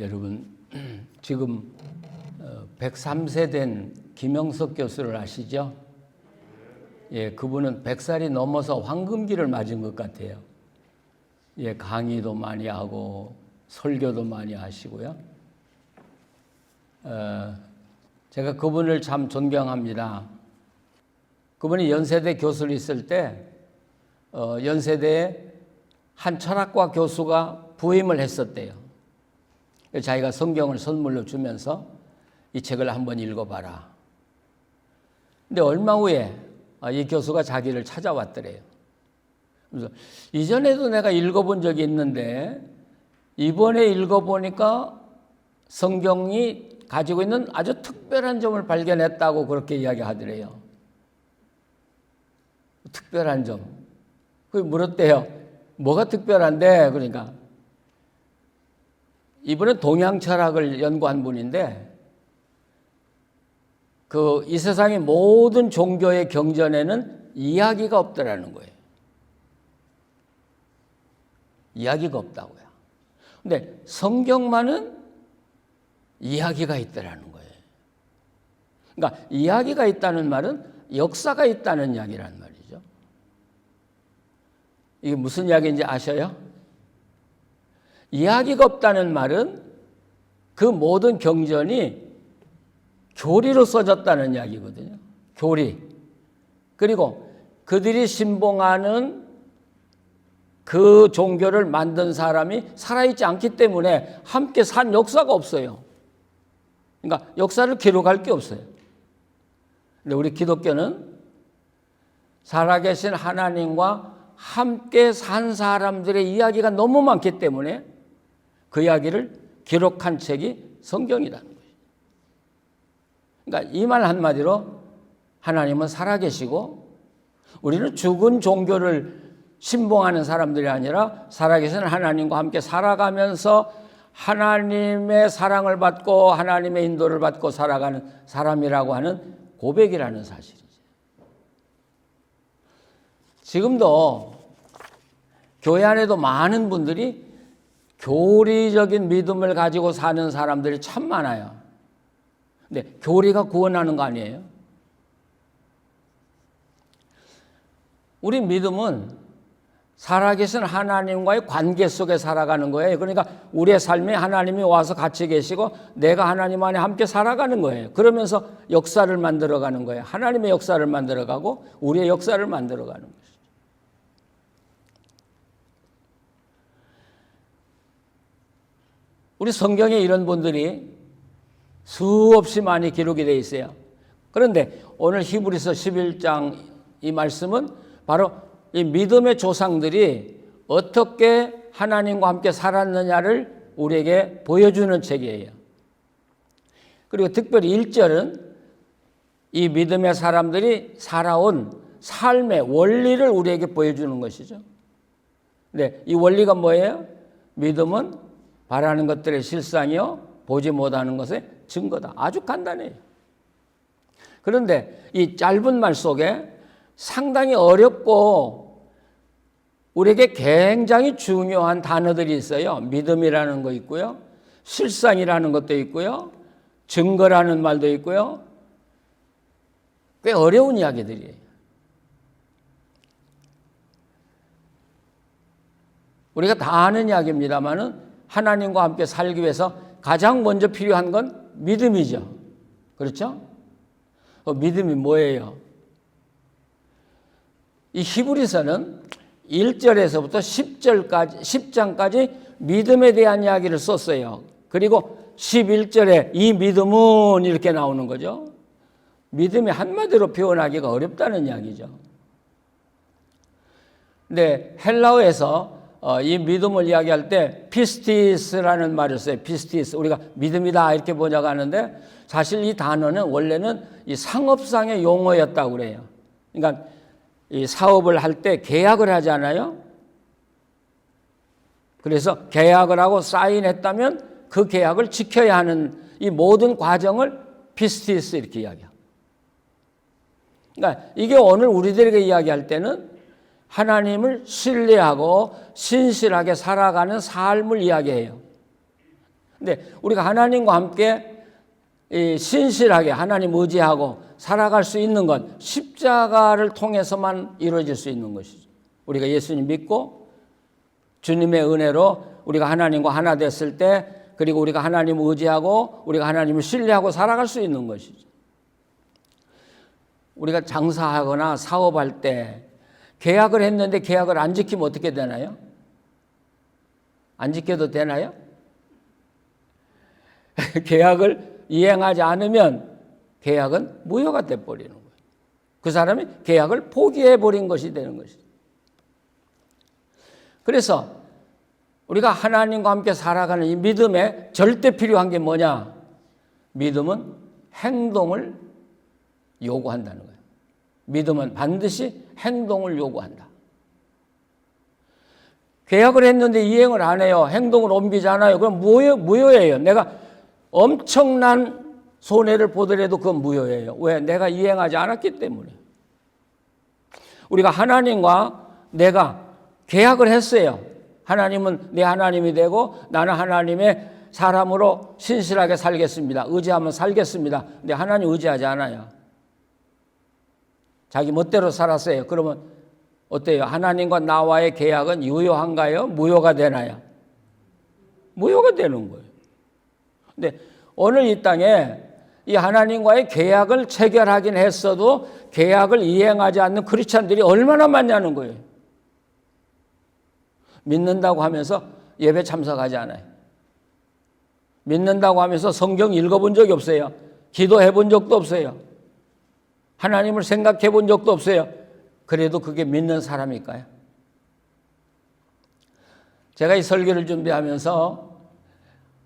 여러분 지금 103세 된 김영석 교수를 아시죠? 예, 그분은 100살이 넘어서 황금기를 맞은 것 같아요. 예, 강의도 많이 하고 설교도 많이 하시고요. 제가 그분을 참 존경합니다. 그분이 연세대 교수로 있을 때 연세대에 한 철학과 교수가 부임을 했었대요. 자기가 성경을 선물로 주면서 이 책을 한번 읽어봐라. 근데 얼마 후에 이 교수가 자기를 찾아왔더래요. 그래서 이전에도 내가 읽어본 적이 있는데 이번에 읽어보니까 성경이 가지고 있는 아주 특별한 점을 발견했다고 그렇게 이야기하더래요. 특별한 점. 그걸 물었대요. 뭐가 특별한데? 그러니까 이분은 동양 철학을 연구한 분인데 이 세상의 모든 종교의 경전에는 이야기가 없더라는 거예요. 이야기가 없다고요. 근데 성경만은 이야기가 있더라는 거예요. 그러니까 이야기가 있다는 말은 역사가 있다는 이야기란 말이죠. 이게 무슨 이야기인지 아셔요? 이야기가 없다는 말은 그 모든 경전이 교리로 써졌다는 이야기거든요. 교리. 그리고 그들이 신봉하는 그 종교를 만든 사람이 살아있지 않기 때문에 함께 산 역사가 없어요. 그러니까 역사를 기록할 게 없어요. 근데 우리 기독교는 살아계신 하나님과 함께 산 사람들의 이야기가 너무 많기 때문에 그 이야기를 기록한 책이 성경이라는 거예요. 그러니까 이 말 한마디로 하나님은 살아계시고 우리는 죽은 종교를 신봉하는 사람들이 아니라 살아계신 하나님과 함께 살아가면서 하나님의 사랑을 받고 하나님의 인도를 받고 살아가는 사람이라고 하는 고백이라는 사실이죠. 지금도 교회 안에도 많은 분들이 교리적인 믿음을 가지고 사는 사람들이 참 많아요. 근데 교리가 구원하는 거 아니에요? 우리 믿음은 살아계신 하나님과의 관계 속에 살아가는 거예요. 그러니까 우리의 삶에 하나님이 와서 같이 계시고 내가 하나님 안에 함께 살아가는 거예요. 그러면서 역사를 만들어가는 거예요. 하나님의 역사를 만들어가고 우리의 역사를 만들어가는 것이죠. 우리 성경에 이런 분들이 수없이 많이 기록이 되어 있어요. 그런데 오늘 히브리서 11장 이 말씀은 바로 이 믿음의 조상들이 어떻게 하나님과 함께 살았느냐를 우리에게 보여주는 책이에요. 그리고 특별히 1절은 이 믿음의 사람들이 살아온 삶의 원리를 우리에게 보여주는 것이죠. 네, 이 원리가 뭐예요? 믿음은 바라는 것들의 실상이요 보지 못하는 것의 증거다. 아주 간단해요. 그런데 이 짧은 말 속에 상당히 어렵고 우리에게 굉장히 중요한 단어들이 있어요. 믿음이라는 거 있고요. 실상이라는 것도 있고요. 증거라는 말도 있고요. 꽤 어려운 이야기들이에요. 우리가 다 아는 이야기입니다만은 하나님과 함께 살기 위해서 가장 먼저 필요한 건 믿음이죠. 그렇죠? 믿음이 뭐예요? 이 히브리서는 1절에서부터 10장까지 믿음에 대한 이야기를 썼어요. 그리고 11절에 이 믿음은 이렇게 나오는 거죠. 믿음이 한마디로 표현하기가 어렵다는 이야기죠. 근데 헬라어에서 이 믿음을 이야기할 때 피스티스라는 말을 써요. 피스티스. 우리가 믿음이다 이렇게 번역하는데 사실 이 단어는 원래는 이 상업상의 용어였다고 그래요. 그러니까 이 사업을 할 때 계약을 하잖아요. 그래서 계약을 하고 사인했다면 그 계약을 지켜야 하는 이 모든 과정을 피스티스 이렇게 이야기해요. 그러니까 이게 오늘 우리들에게 이야기할 때는 하나님을 신뢰하고 신실하게 살아가는 삶을 이야기해요. 근데 우리가 하나님과 함께 신실하게 하나님 의지하고 살아갈 수 있는 건 십자가를 통해서만 이루어질 수 있는 것이죠. 우리가 예수님 믿고 주님의 은혜로 우리가 하나님과 하나 됐을 때, 그리고 우리가 하나님을 의지하고 우리가 하나님을 신뢰하고 살아갈 수 있는 것이죠. 우리가 장사하거나 사업할 때 계약을 했는데 계약을 안 지키면 어떻게 되나요? 안 지켜도 되나요? 계약을 이행하지 않으면 계약은 무효가 돼버리는 거예요. 그 사람이 계약을 포기해버린 것이 되는 것이죠. 그래서 우리가 하나님과 함께 살아가는 이 믿음에 절대 필요한 게 뭐냐? 믿음은 행동을 요구한다는 거예요. 믿음은 반드시 행동을 요구한다. 계약을 했는데 이행을 안 해요. 행동을 옮기지 않아요. 그럼 무효예요. 내가 엄청난 손해를 보더라도 그건 무효예요. 왜? 내가 이행하지 않았기 때문에. 우리가 하나님과 내가 계약을 했어요. 하나님은 내 하나님이 되고 나는 하나님의 사람으로 신실하게 살겠습니다. 의지하면 살겠습니다. 근데 하나님 의지하지 않아요. 자기 멋대로 살았어요. 그러면 어때요? 하나님과 나와의 계약은 유효한가요? 무효가 되나요? 무효가 되는 거예요. 근데 오늘 이 땅에 이 하나님과의 계약을 체결하긴 했어도 계약을 이행하지 않는 크리스찬들이 얼마나 많냐는 거예요. 믿는다고 하면서 예배 참석하지 않아요. 믿는다고 하면서 성경 읽어본 적이 없어요. 기도해 본 적도 없어요. 하나님을 생각해 본 적도 없어요. 그래도 그게 믿는 사람일까요? 제가 이 설교를 준비하면서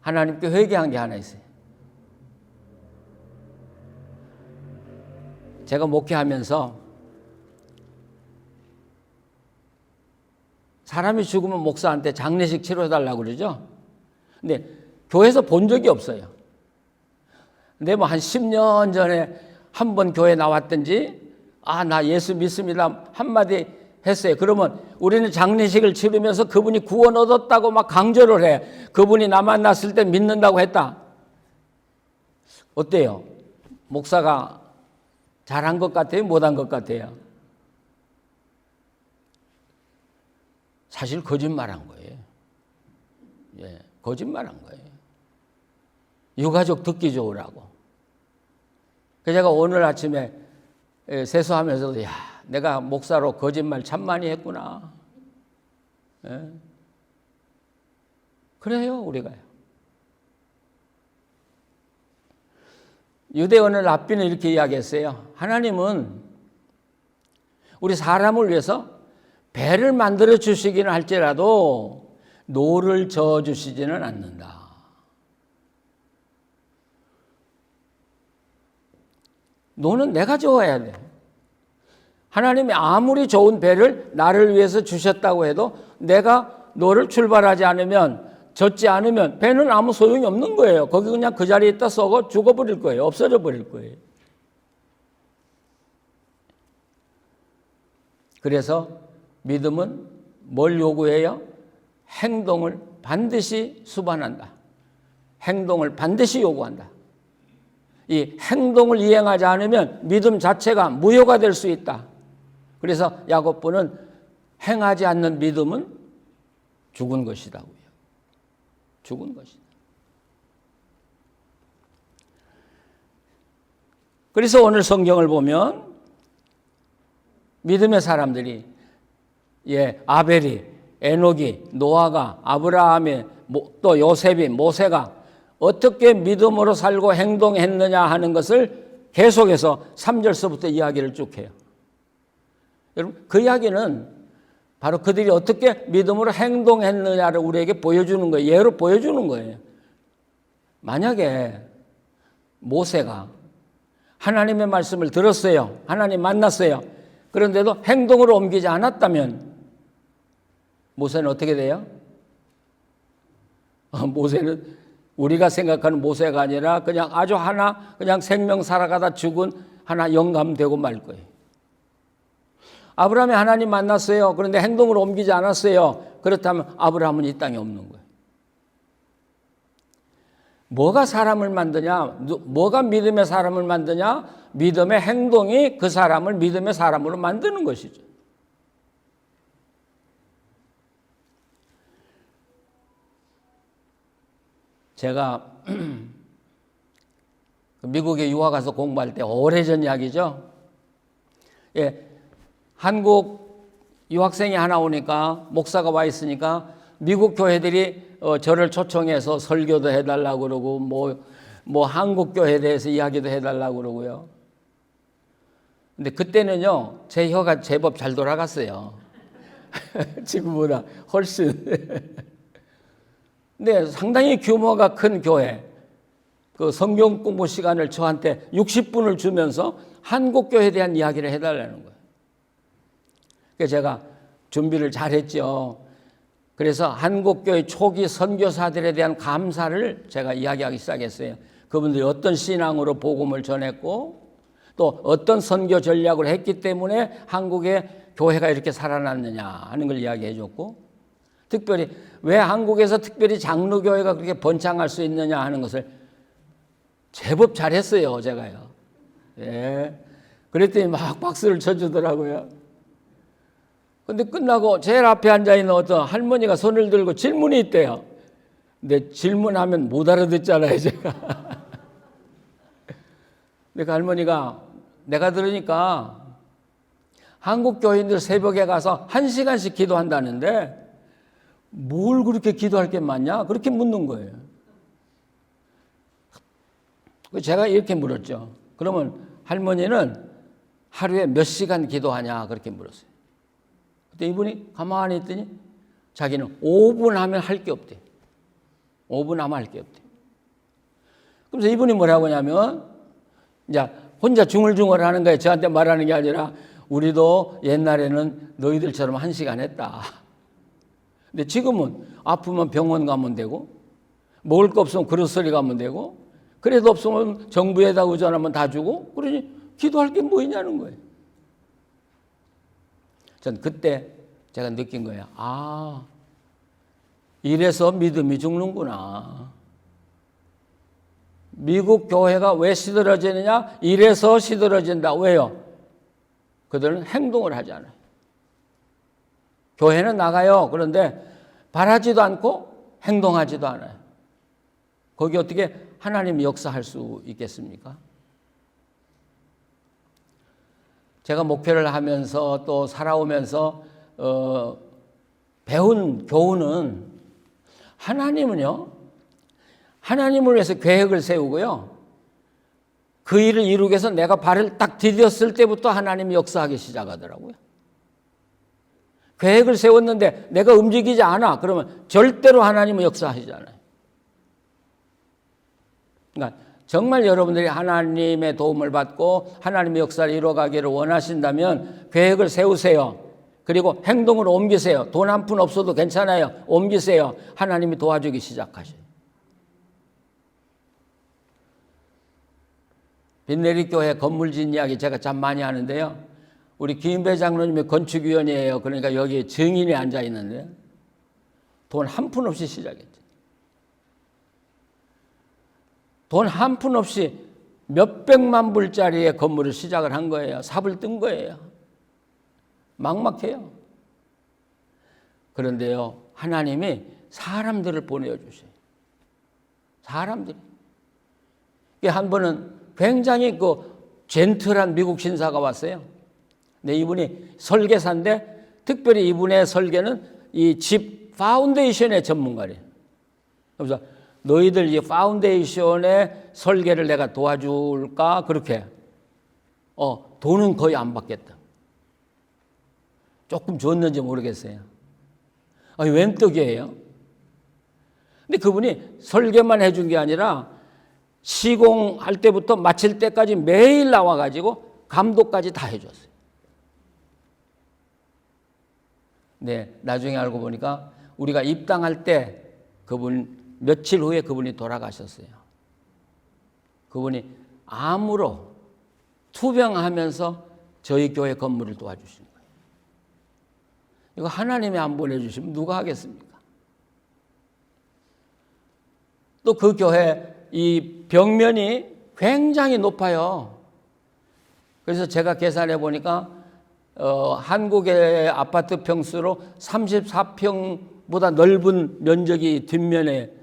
하나님께 회개한 게 하나 있어요. 제가 목회하면서 사람이 죽으면 목사한테 장례식 치러달라고 그러죠. 근데 교회에서 본 적이 없어요. 근데 뭐 한 10년 전에 한 번 교회 나왔든지 나 예수 믿습니다 한마디 했어요. 그러면 우리는 장례식을 치르면서 그분이 구원 얻었다고 막 강조를 해. 그분이 나 만났을 때 믿는다고 했다. 어때요? 목사가 잘한 것 같아요? 못한 것 같아요? 사실 거짓말한 거예요. 예, 거짓말한 거예요. 유가족 듣기 좋으라고. 그래서 제가 오늘 아침에 세수하면서도 내가 목사로 거짓말 참 많이 했구나. 예. 그래요, 우리가요. 유대인의 랍비는 이렇게 이야기했어요. 하나님은 우리 사람을 위해서 배를 만들어 주시기는 할지라도 노를 저어 주시지는 않는다. 노는 내가 저어야 돼. 하나님이 아무리 좋은 배를 나를 위해서 주셨다고 해도 내가 노를 출발하지 않으면, 젓지 않으면 배는 아무 소용이 없는 거예요. 거기 그냥 그 자리에 있다 썩어 죽어버릴 거예요. 없어져 버릴 거예요. 그래서 믿음은 뭘 요구해요? 행동을 반드시 수반한다. 행동을 반드시 요구한다. 이 행동을 이행하지 않으면 믿음 자체가 무효가 될 수 있다. 그래서 야고보는 행하지 않는 믿음은 죽은 것이라고요. 죽은 것이다. 그래서 오늘 성경을 보면 믿음의 사람들이 아벨이, 에녹이, 노아가, 아브라함이, 또 요셉이, 모세가 어떻게 믿음으로 살고 행동했느냐 하는 것을 계속해서 3절서부터 이야기를 쭉 해요. 여러분, 그 이야기는 바로 그들이 어떻게 믿음으로 행동했느냐를 우리에게 보여주는 거예요. 예로 보여주는 거예요. 만약에 모세가 하나님의 말씀을 들었어요. 하나님 만났어요. 그런데도 행동으로 옮기지 않았다면 모세는 어떻게 돼요? 모세는 우리가 생각하는 모세가 아니라 그냥 아주 그냥 생명 살아가다 죽은 영감되고 말 거예요. 아브라함이 하나님 만났어요. 그런데 행동으로 옮기지 않았어요. 그렇다면 아브라함은 이 땅에 없는 거예요. 뭐가 사람을 만드냐? 뭐가 믿음의 사람을 만드냐? 믿음의 행동이 그 사람을 믿음의 사람으로 만드는 것이죠. 제가 미국에 유학 가서 공부할 때 오래전 이야기죠. 예, 한국 유학생이 하나 오니까 목사가 와 있으니까 미국 교회들이 저를 초청해서 설교도 해달라고 그러고 뭐 한국 교회에 대해서 이야기도 해달라고 그러고요. 근데 그때는요 제 혀가 제법 잘 돌아갔어요. 지금보다 훨씬. 근데 상당히 규모가 큰 교회, 그 성경 공부 시간을 저한테 60분을 주면서 한국 교회에 대한 이야기를 해달라는 거예요. 그래서 제가 준비를 잘했죠. 그래서 한국교회 초기 선교사들에 대한 감사를 제가 이야기하기 시작했어요. 그분들이 어떤 신앙으로 복음을 전했고 또 어떤 선교 전략을 했기 때문에 한국의 교회가 이렇게 살아났느냐 하는 걸 이야기해 줬고, 특별히 왜 한국에서 특별히 장로교회가 그렇게 번창할 수 있느냐 하는 것을 제법 잘했어요, 제가요. 예. 그랬더니 막 박수를 쳐주더라고요. 근데 끝나고 제일 앞에 앉아있는 어떤 할머니가 손을 들고 질문이 있대요. 근데 질문하면 못 알아듣잖아요, 제가. 근데 그 할머니가 내가 들으니까 한국 교인들 새벽에 가서 1시간씩 기도한다는데 뭘 그렇게 기도할 게 많냐? 그렇게 묻는 거예요. 제가 이렇게 물었죠. 그러면 할머니는 하루에 몇 시간 기도하냐? 그렇게 물었어요. 그때 이분이 가만히 있더니 자기는 5분 하면 할 게 없대. 5분 하면 할 게 없대. 그래서 이분이 뭐라고 하냐면 이제 혼자 중얼중얼 하는 거예요. 저한테 말하는 게 아니라 우리도 옛날에는 너희들처럼 1시간 했다. 근데 지금은 아프면 병원 가면 되고 먹을 거 없으면 그로서리 가면 되고 그래도 없으면 정부에다 의존하면 다 주고 그러니 기도할 게 뭐 있냐는 거예요. 전 그때 제가 느낀 거예요. 아, 이래서 믿음이 죽는구나. 미국 교회가 왜 시들어지느냐? 이래서 시들어진다. 왜요? 그들은 행동을 하지 않아요. 교회는 나가요. 그런데 바라지도 않고 행동하지도 않아요. 거기 어떻게 하나님이 역사할 수 있겠습니까? 제가 목회를 하면서 또 살아오면서 배운 교훈은 하나님은요, 하나님을 위해서 계획을 세우고요. 그 일을 이루기 위해서 내가 발을 딱 디뎠을 때부터 하나님이 역사하기 시작하더라고요. 계획을 세웠는데 내가 움직이지 않아. 그러면 절대로 하나님은 역사하시지 않아요. 그러니까 정말 여러분들이 하나님의 도움을 받고 하나님의 역사를 이루어가기를 원하신다면 계획을 세우세요. 그리고 행동으로 옮기세요. 돈 한 푼 없어도 괜찮아요. 옮기세요. 하나님이 도와주기 시작하셔요. 빈내리 교회 건물 짓는 이야기 제가 참 많이 하는데요. 우리 김배 장로님이 건축위원이에요. 그러니까 여기 증인이 앉아 있는데 돈 한 푼 없이 시작했죠. 돈 한 푼 없이 몇백만 불짜리의 건물을 시작을 한 거예요. 삽을 뜬 거예요. 막막해요. 그런데요, 하나님이 사람들을 보내주세요. 사람들이. 한 번은 굉장히 젠틀한 미국 신사가 왔어요. 근데 이분이 설계사인데 특별히 이분의 설계는 이 집 파운데이션의 전문가래요. 그래서 너희들 이 파운데이션의 설계를 내가 도와줄까? 그렇게. 돈은 거의 안 받겠다. 조금 줬는지 모르겠어요. 웬 떡이에요? 근데 그분이 설계만 해준 게 아니라 시공할 때부터 마칠 때까지 매일 나와가지고 감독까지 다 해줬어요. 네, 나중에 알고 보니까 우리가 입당할 때 며칠 후에 그분이 돌아가셨어요. 그분이 암으로 투병하면서 저희 교회 건물을 도와주신 거예요. 이거 하나님이 안 보내주시면 누가 하겠습니까? 또 그 교회 이 벽면이 굉장히 높아요. 그래서 제가 계산해 보니까 한국의 아파트 평수로 34평보다 넓은 면적이 뒷면에,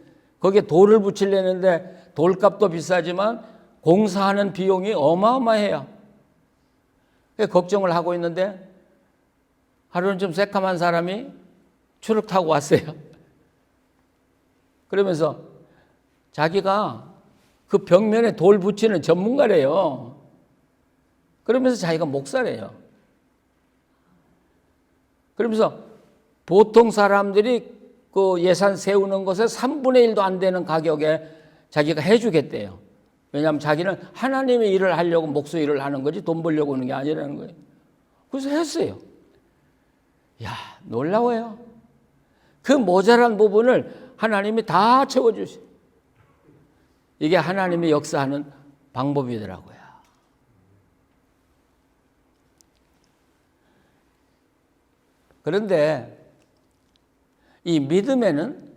거기에 돌을 붙이려는데 돌값도 비싸지만 공사하는 비용이 어마어마해요. 걱정을 하고 있는데 하루는 좀 새카만 사람이 추락 타고 왔어요. 그러면서 자기가 그 벽면에 돌 붙이는 전문가래요. 그러면서 자기가 목사래요. 그러면서 보통 사람들이 그 예산 세우는 것에 3분의 1도 안 되는 가격에 자기가 해주겠대요. 왜냐하면 자기는 하나님의 일을 하려고 목수 일을 하는 거지 돈 벌려고 하는 게 아니라는 거예요. 그래서 했어요. 야, 놀라워요. 그 모자란 부분을 하나님이 다 채워주세요. 이게 하나님이 역사하는 방법이더라고요. 그런데 이 믿음에는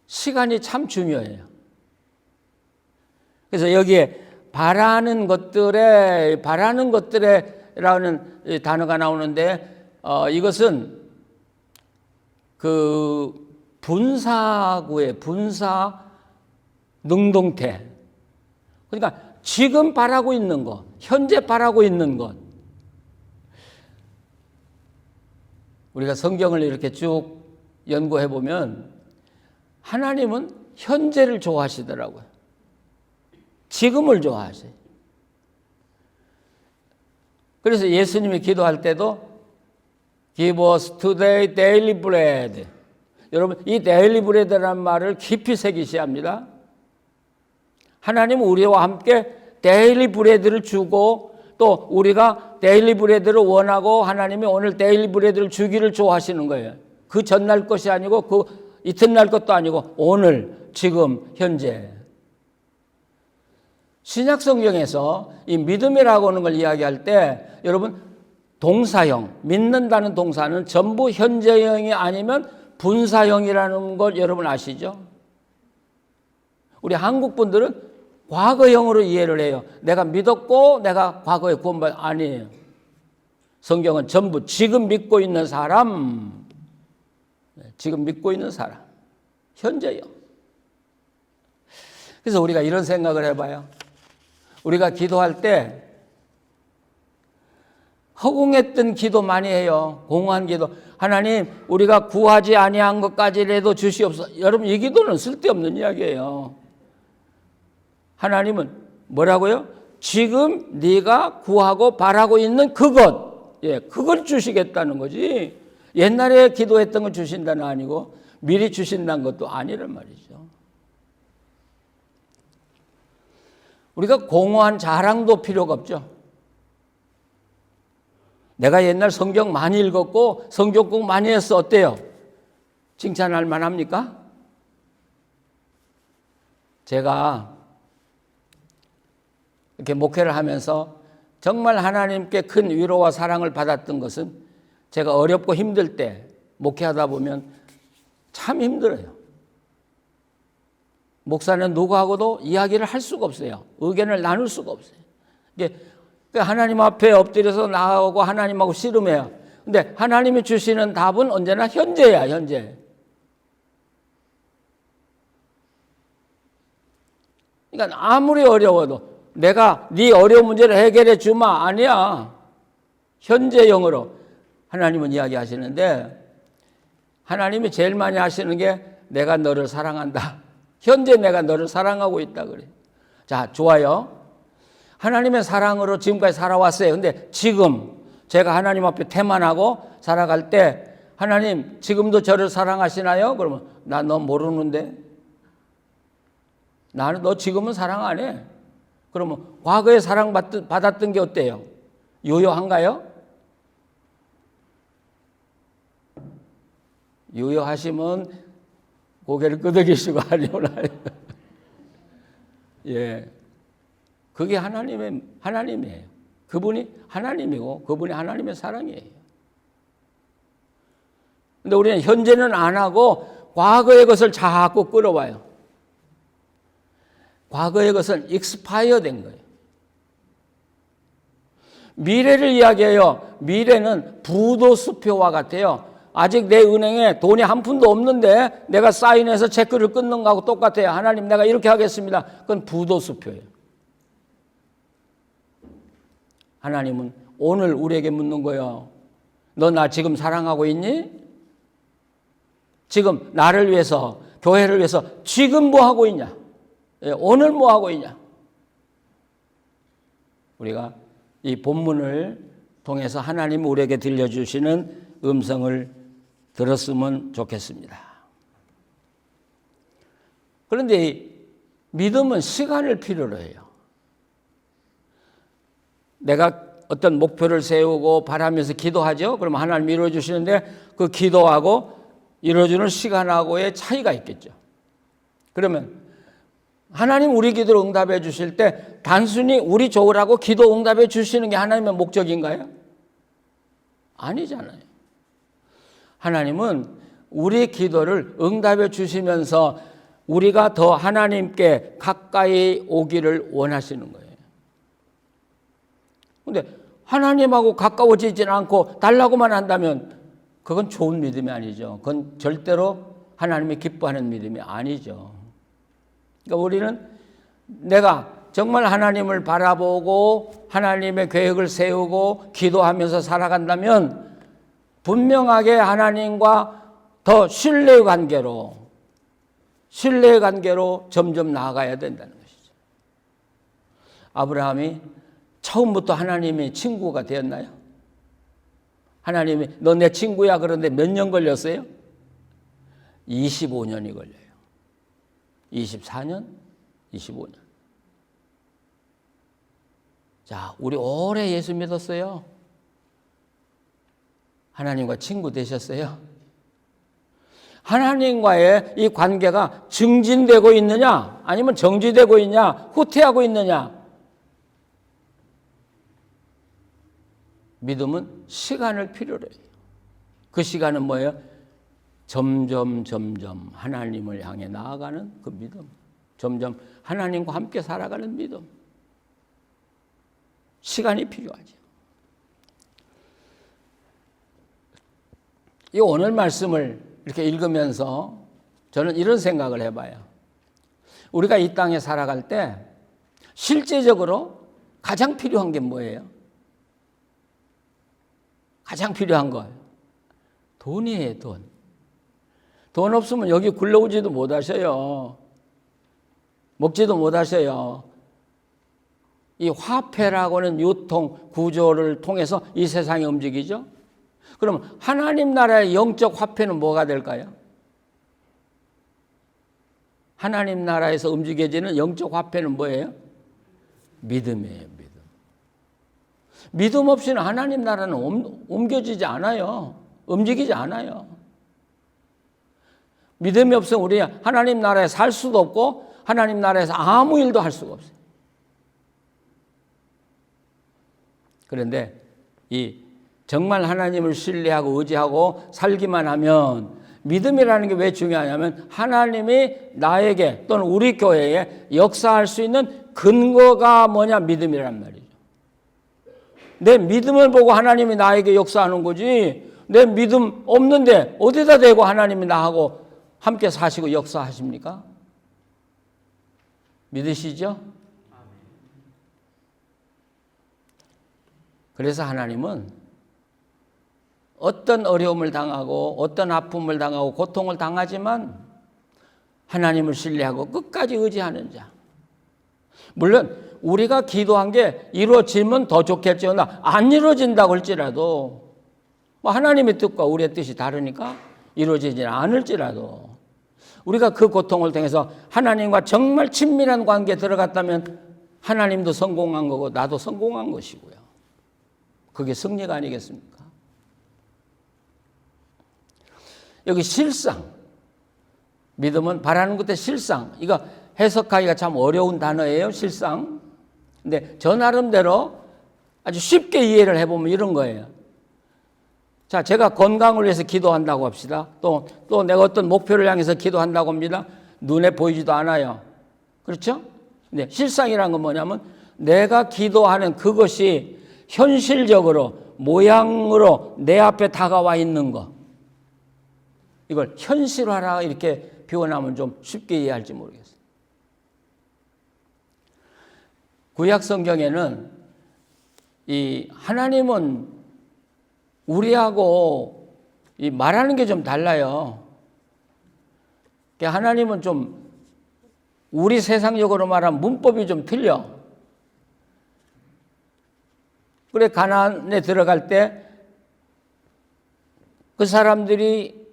시간이 참 중요해요. 그래서 여기에 바라는 것들에라는 단어가 나오는데 이것은 그 분사구의 분사 능동태. 그러니까 지금 바라고 있는 것, 현재 바라고 있는 것. 우리가 성경을 이렇게 쭉 연구해 보면 하나님은 현재를 좋아하시더라고요. 지금을 좋아하세요. 그래서 예수님이 기도할 때도 Give us today daily bread. 여러분, 이 daily bread라는 말을 깊이 새기셔야 합니다. 하나님은 우리와 함께 daily bread를 주고 또 우리가 데일리 브레드를 원하고 하나님이 오늘 데일리 브레드를 주기를 좋아하시는 거예요. 그 전날 것이 아니고 그 이튿날 것도 아니고 오늘, 지금, 현재. 신약 성경에서 이 믿음이라고 하는 걸 이야기할 때 여러분 동사형, 믿는다는 동사는 전부 현재형이 아니면 분사형이라는 걸 여러분 아시죠? 우리 한국 분들은 과거형으로 이해를 해요. 내가 믿었고 내가 과거에 구원받 아니에요. 성경은 전부 지금 믿고 있는 사람, 지금 믿고 있는 사람, 현재요. 그래서 우리가 이런 생각을 해봐요. 우리가 기도할 때 허공했던 기도 많이 해요. 공허한 기도. 하나님, 우리가 구하지 아니한 것까지라도 주시옵소서. 여러분, 이 기도는 쓸데없는 이야기예요. 하나님은 뭐라고요? 지금 네가 구하고 바라고 있는 그것, 그걸 주시겠다는 거지. 옛날에 기도했던 걸 주신다는 아니고 미리 주신다는 것도 아니란 말이죠. 우리가 공허한 자랑도 필요가 없죠. 내가 옛날 성경 많이 읽었고 성경공 많이 했어. 어때요? 칭찬할 만합니까? 제가 이렇게 목회를 하면서 정말 하나님께 큰 위로와 사랑을 받았던 것은 제가 어렵고 힘들 때 목회하다 보면 참 힘들어요. 목사는 누구하고도 이야기를 할 수가 없어요. 의견을 나눌 수가 없어요. 하나님 앞에 엎드려서 나오고 하나님하고 씨름해요. 근데 하나님이 주시는 답은 언제나 현재야, 현재. 그러니까 아무리 어려워도 내가 네 어려운 문제를 해결해 주마. 아니야. 현재형으로 하나님은 이야기하시는데 하나님이 제일 많이 하시는 게 내가 너를 사랑한다. 현재 내가 너를 사랑하고 있다 그래. 자, 좋아요. 하나님의 사랑으로 지금까지 살아왔어요. 근데 지금 제가 하나님 앞에 태만하고 살아갈 때 하나님 지금도 저를 사랑하시나요? 그러면 나 너 모르는데. 나는 너 지금은 사랑 안 해. 그러면 과거에 사랑받았던 게 어때요? 유효한가요? 유효하시면 고개를 끄덕이시고 아니오나. 예. 그게 하나님이에요. 그분이 하나님이고 그분이 하나님의 사랑이에요. 근데 우리는 현재는 안 하고 과거의 것을 자꾸 끌어와요. 과거의 것은 익스파이어 된 거예요. 미래를 이야기해요. 미래는 부도수표와 같아요. 아직 내 은행에 돈이 한 푼도 없는데 내가 사인해서 체크를 끊는 거하고 똑같아요. 하나님, 내가 이렇게 하겠습니다. 그건 부도수표예요. 하나님은 오늘 우리에게 묻는 거예요. 너 나 지금 사랑하고 있니? 지금 나를 위해서, 교회를 위해서 지금 뭐 하고 있냐? 오늘 뭐 하고 있냐? 우리가 이 본문을 통해서 하나님 우리에게 들려주시는 음성을 들었으면 좋겠습니다. 그런데 이 믿음은 시간을 필요로 해요. 내가 어떤 목표를 세우고 바라면서 기도하죠. 그러면 하나님 이루어 주시는데 그 기도하고 이루어주는 시간하고의 차이가 있겠죠. 그러면 하나님 우리 기도를 응답해 주실 때 단순히 우리 좋으라고 기도 응답해 주시는 게 하나님의 목적인가요? 아니잖아요. 하나님은 우리 기도를 응답해 주시면서 우리가 더 하나님께 가까이 오기를 원하시는 거예요. 그런데 하나님하고 가까워지지 않고 달라고만 한다면 그건 좋은 믿음이 아니죠. 그건 절대로 하나님이 기뻐하는 믿음이 아니죠. 그러니까 우리는 내가 정말 하나님을 바라보고 하나님의 계획을 세우고 기도하면서 살아간다면 분명하게 하나님과 더 신뢰의 관계로 점점 나아가야 된다는 것이죠. 아브라함이 처음부터 하나님의 친구가 되었나요? 하나님이 너 내 친구야 그런데 몇 년 걸렸어요? 25년이 걸려요. 24년? 25년. 자, 우리 오래 예수 믿었어요. 하나님과 친구 되셨어요? 하나님과의 이 관계가 증진되고 있느냐? 아니면 정지되고 있냐? 후퇴하고 있느냐? 믿음은 시간을 필요로 해요. 그 시간은 뭐예요? 점점 하나님을 향해 나아가는 그 믿음. 점점 하나님과 함께 살아가는 믿음. 시간이 필요하죠. 이 오늘 말씀을 이렇게 읽으면서 저는 이런 생각을 해봐요. 우리가 이 땅에 살아갈 때 실제적으로 가장 필요한 게 뭐예요? 가장 필요한 거 돈이에요. 돈 없으면 여기 굴러오지도 못하셔요. 먹지도 못하셔요. 이 화폐라고는 유통 구조를 통해서 이 세상이 움직이죠. 그럼 하나님 나라의 영적 화폐는 뭐가 될까요? 하나님 나라에서 움직여지는 영적 화폐는 뭐예요? 믿음이에요. 믿음 없이는 하나님 나라는 옮겨지지 않아요. 움직이지 않아요. 믿음이 없으면 우리 하나님 나라에 살 수도 없고 하나님 나라에서 아무 일도 할 수가 없어요. 그런데 이 정말 하나님을 신뢰하고 의지하고 살기만 하면 믿음이라는 게 왜 중요하냐면 하나님이 나에게 또는 우리 교회에 역사할 수 있는 근거가 뭐냐? 믿음이란 말이죠. 내 믿음을 보고 하나님이 나에게 역사하는 거지 내 믿음 없는데 어디다 대고 하나님이 나하고 함께 사시고 역사하십니까? 믿으시죠? 그래서 하나님은 어떤 어려움을 당하고 어떤 아픔을 당하고 고통을 당하지만 하나님을 신뢰하고 끝까지 의지하는 자. 물론 우리가 기도한 게 이루어지면 더 좋겠지만 안 이루어진다고 할지라도 하나님의 뜻과 우리의 뜻이 다르니까 이루어지지 않을지라도 우리가 그 고통을 통해서 하나님과 정말 친밀한 관계에 들어갔다면 하나님도 성공한 거고 나도 성공한 것이고요. 그게 승리가 아니겠습니까? 여기 실상, 믿음은 바라는 것의 실상, 이거 해석하기가 참 어려운 단어예요. 실상. 근데 저 나름대로 아주 쉽게 이해를 해보면 이런 거예요. 자, 제가 건강을 위해서 기도한다고 합시다. 또 내가 어떤 목표를 향해서 기도한다고 합니다. 눈에 보이지도 않아요. 그렇죠? 근데 실상이란 건 뭐냐면 내가 기도하는 그것이 현실적으로 모양으로 내 앞에 다가와 있는 것. 이걸 현실화라 이렇게 표현하면 좀 쉽게 이해할지 모르겠어요. 구약 성경에는 이 하나님은 우리하고 이 말하는 게 좀 달라요. 하나님은 좀 우리 세상적으로 말하면 문법이 좀 틀려. 그래 가나안에 들어갈 때 그 사람들이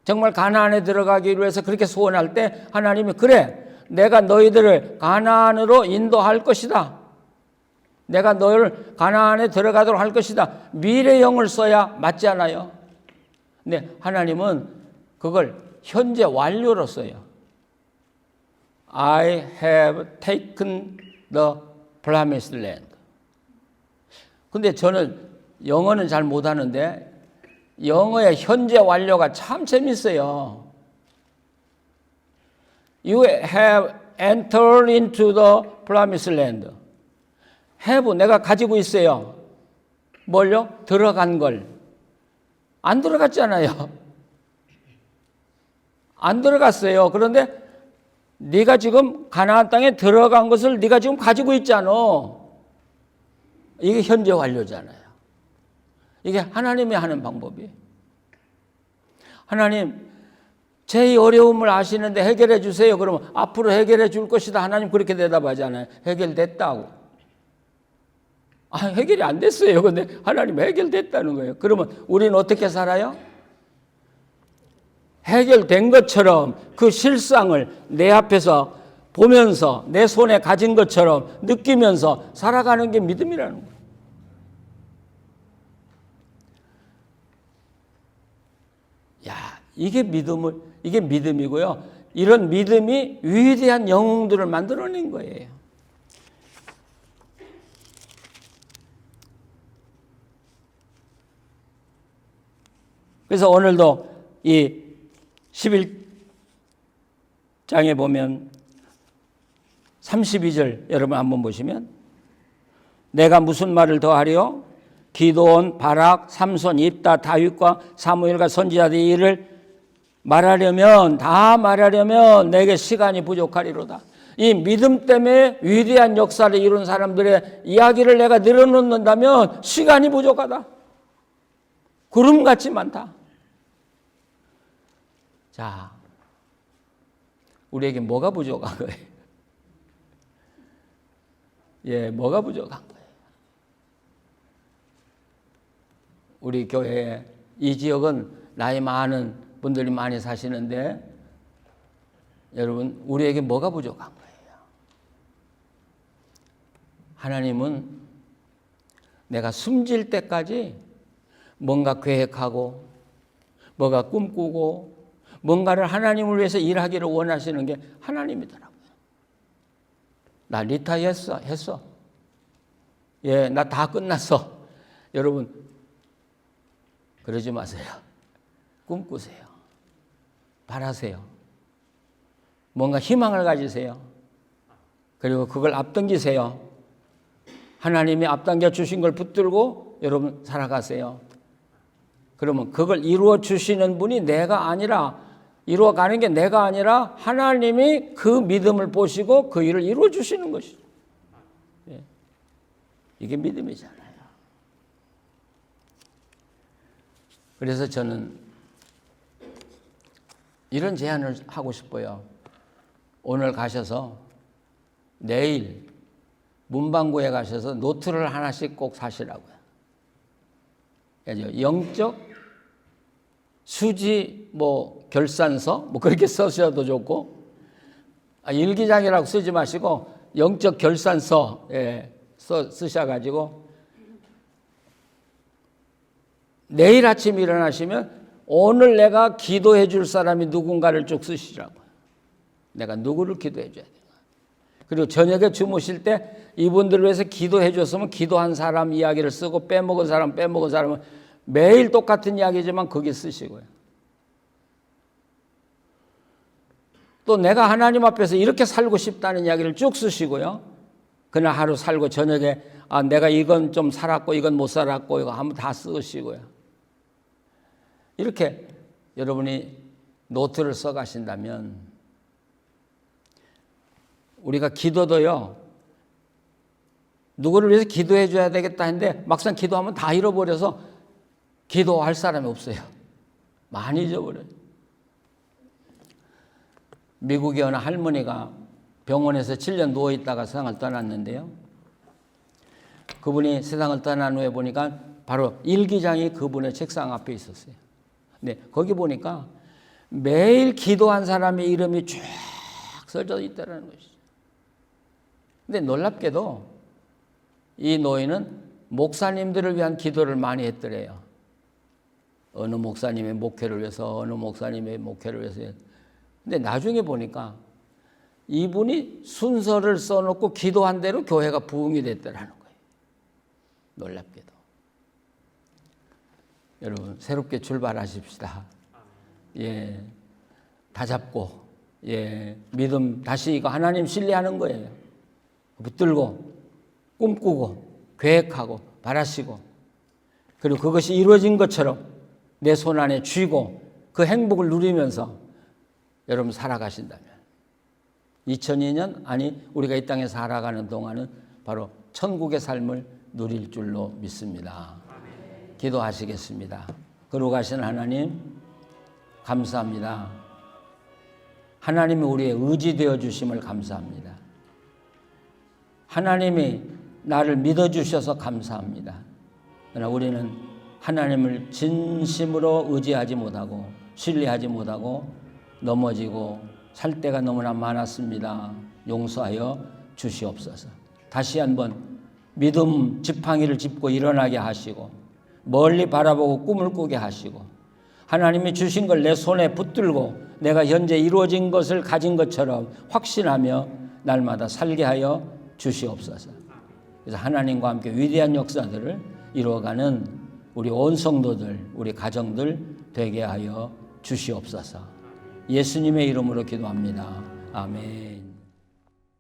정말 가나안에 들어가기 위해서 그렇게 소원할 때 하나님이 그래 내가 너희들을 가나안으로 인도할 것이다. 내가 너를 가나안에 들어가도록 할 것이다. 미래형을 써야 맞지 않아요? 근데 하나님은 그걸 현재 완료로 써요. I have taken the promised land. 근데 저는 영어는 잘 못하는데 영어의 현재 완료가 참 재밌어요. You have entered into the promised land. have 내가 가지고 있어요. 뭘요? 들어간 걸. 안 들어갔잖아요. 안 들어갔어요. 그런데 네가 지금 가나안 땅에 들어간 것을 네가 지금 가지고 있잖아. 이게 현재 완료잖아요. 이게 하나님이 하는 방법이에요. 하나님, 제 어려움을 아시는데 해결해 주세요. 그러면 앞으로 해결해 줄 것이다. 하나님 그렇게 대답하잖아요. 해결됐다고. 해결이 안 됐어요. 근데 하나님 해결됐다는 거예요. 그러면 우리는 어떻게 살아요? 해결된 것처럼 그 실상을 내 앞에서 보면서 내 손에 가진 것처럼 느끼면서 살아가는 게 믿음이라는 거예요. 이게 믿음이고요. 이런 믿음이 위대한 영웅들을 만들어낸 거예요. 그래서 오늘도 이 11장에 보면 32절 여러분 한번 보시면 내가 무슨 말을 더하리요? 기드온, 바락, 삼손, 입다, 다윗과 사무엘과 선지자들의 일을 다 말하려면 내게 시간이 부족하리로다. 이 믿음 때문에 위대한 역사를 이룬 사람들의 이야기를 내가 늘어놓는다면 시간이 부족하다. 구름같이 많다. 자, 우리에게 뭐가 부족한 거예요? 뭐가 부족한 거예요? 우리 교회에 이 지역은 나이 많은 분들이 많이 사시는데 여러분 우리에게 뭐가 부족한 거예요? 하나님은 내가 숨질 때까지 뭔가 계획하고 뭔가 꿈꾸고 뭔가를 하나님을 위해서 일하기를 원하시는 게 하나님이더라고요. 나 리타이 했어. 나 다 끝났어. 여러분 그러지 마세요. 꿈꾸세요. 바라세요. 뭔가 희망을 가지세요. 그리고 그걸 앞당기세요. 하나님이 앞당겨 주신 걸 붙들고 여러분 살아가세요. 그러면 그걸 이루어 주시는 분이 이루어가는 게 내가 아니라 하나님이 그 믿음을 보시고 그 일을 이루어 주시는 것이죠. 이게 믿음이잖아요. 그래서 저는 이런 제안을 하고 싶어요. 오늘 가셔서 내일 문방구에 가셔서 노트를 하나씩 꼭 사시라고요. 영적 수지 결산서 그렇게 써셔도 좋고 일기장이라고 쓰지 마시고 영적 결산서 쓰셔가지고 내일 아침 일어나시면 오늘 내가 기도해 줄 사람이 누군가를 쭉 쓰시라고요. 내가 누구를 기도해 줘야 돼요. 그리고 저녁에 주무실 때 이분들을 위해서 기도해 줬으면 기도한 사람 이야기를 쓰고 빼먹은 사람은 매일 똑같은 이야기지만 거기 쓰시고요. 또 내가 하나님 앞에서 이렇게 살고 싶다는 이야기를 쭉 쓰시고요. 그날 하루 살고 저녁에 내가 이건 좀 살았고 이건 못 살았고 이거 한번 다 쓰시고요. 이렇게 여러분이 노트를 써 가신다면 우리가 기도도요. 누구를 위해서 기도해 줘야 되겠다 했는데 막상 기도하면 다 잃어버려서 기도할 사람이 없어요. 많이 잊어버려요. 미국의 어느 할머니가 병원에서 7년 누워있다가 세상을 떠났는데요. 그분이 세상을 떠난 후에 보니까 바로 일기장이 그분의 책상 앞에 있었어요. 근데 거기 보니까 매일 기도한 사람의 이름이 쫙 써져 있다는 것이죠. 근데 놀랍게도 이 노인은 목사님들을 위한 기도를 많이 했더래요. 어느 목사님의 목회를 위해서, 어느 목사님의 목회를 위해서. 근데 나중에 보니까 이분이 순서를 써놓고 기도한 대로 교회가 부흥이 됐더라는 거예요. 놀랍게도. 여러분 새롭게 출발하십시다. 예, 다 잡고 믿음 다시 이거 하나님 신뢰하는 거예요. 붙들고 꿈꾸고 계획하고 바라시고 그리고 그것이 이루어진 것처럼 내 손 안에 쥐고 그 행복을 누리면서 여러분 살아가신다면 2002년 우리가 이 땅에 살아가는 동안은 바로 천국의 삶을 누릴 줄로 믿습니다. 기도하시겠습니다. 거룩하신 하나님 감사합니다. 하나님이 우리의 의지 되어 주심을 감사합니다. 하나님이 나를 믿어주셔서 감사합니다. 그러나 우리는 하나님을 진심으로 의지하지 못하고 신뢰하지 못하고 넘어지고 살 때가 너무나 많았습니다. 용서하여 주시옵소서. 다시 한번 믿음 지팡이를 짚고 일어나게 하시고 멀리 바라보고 꿈을 꾸게 하시고 하나님이 주신 걸 내 손에 붙들고 내가 현재 이루어진 것을 가진 것처럼 확신하며 날마다 살게 하여 주시옵소서. 그래서 하나님과 함께 위대한 역사들을 이루어가는 우리 온 성도들, 우리 가정들 되게 하여 주시옵소서. 예수님의 이름으로 기도합니다. 아멘.